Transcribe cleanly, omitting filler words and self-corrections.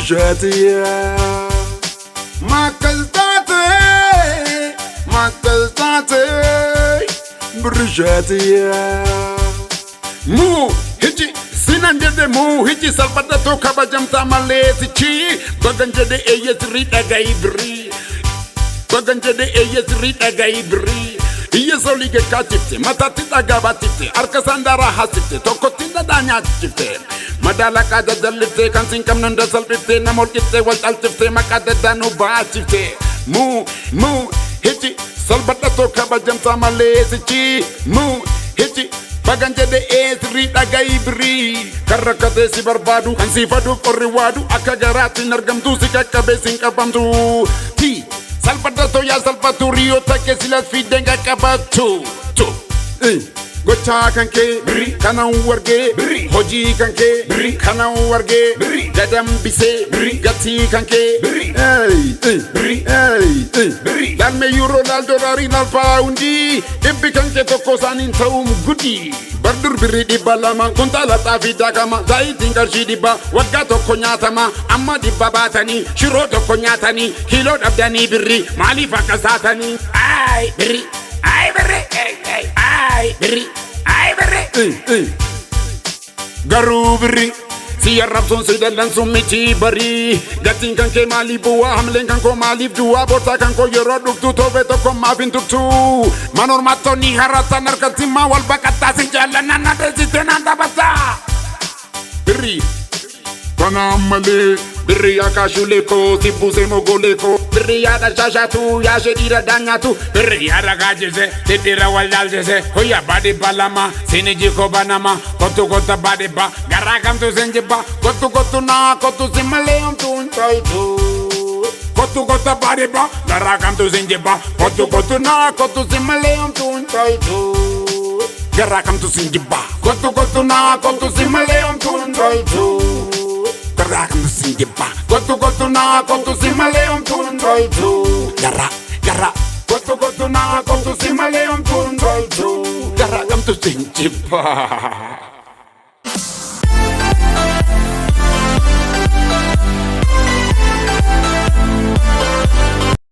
برجاتي ما قلتاتي برجاتي مو هجي سنان جدي مو هجي سالبدا تو كبجم تاماليتي چي بغن جدي ايسري دغاي بري بغن جدي ايسري دغاي بري هي سولي كاتيتي ماتاتي دغاباتيتي اركساندارا حاسيتي توكوتي دانيا تيتي مدالا كادا دلتي كان سينكم نندا سلبتي نمولكتي والتالتفتي مكادا دانو باتيتي مو هجي سالبدا تو كبجم تاماليتي چي مو هجي Bagan jede esri dagai bri karra kade si barbadu kan si fadu korri wadu akagarati nargam tu si kakabe sing kabamtu ti salpata to ya salpatu rio take silas fidenga kabatu to gocha kanke bri kana warge bri hoji kanke bri kana warge bri gadam bise bri gati kanke bri bri bri dan me euro dal dolari nal paundi ebbi kanke to kosanin taum gudi bardur bri di balama kuntala ta vida kama zaiti ngarshi di ba wagato konyatama amma di babatani shiro to konyatani kilo dabdani bri mali fakasatani ai bri ai BIRRII garu BIRRII si arabson si dalan sumiti bari gatin kan ke mali buwa hamlen kan ko mali duwa bota kan ko yoro duktu to beto ko mafin tuktu manor matoni harata narkatima wal bakata si jalan nana desitena dabata BIRRII Panamale BIRRII akashuleko si buse mogoleko BIRRII ada shashatu ya shedira danyatu BIRRII ada gajese titira waljese hoya badi balama siniji ko banama kotu kota badi ba garakam tu senjiba kotu na kotu simaleum tu intaitu kotu kota badi ba garakam tu senjiba kotu na kotu simaleum tu intaitu garakam tu senjiba kotu na kotu simaleum tu intaitu Garakam tu sinjiba Gotu na gotu simaleum tundoitu Gara Gotu na gotu simaleum tundoitu Garakam tu sinjiba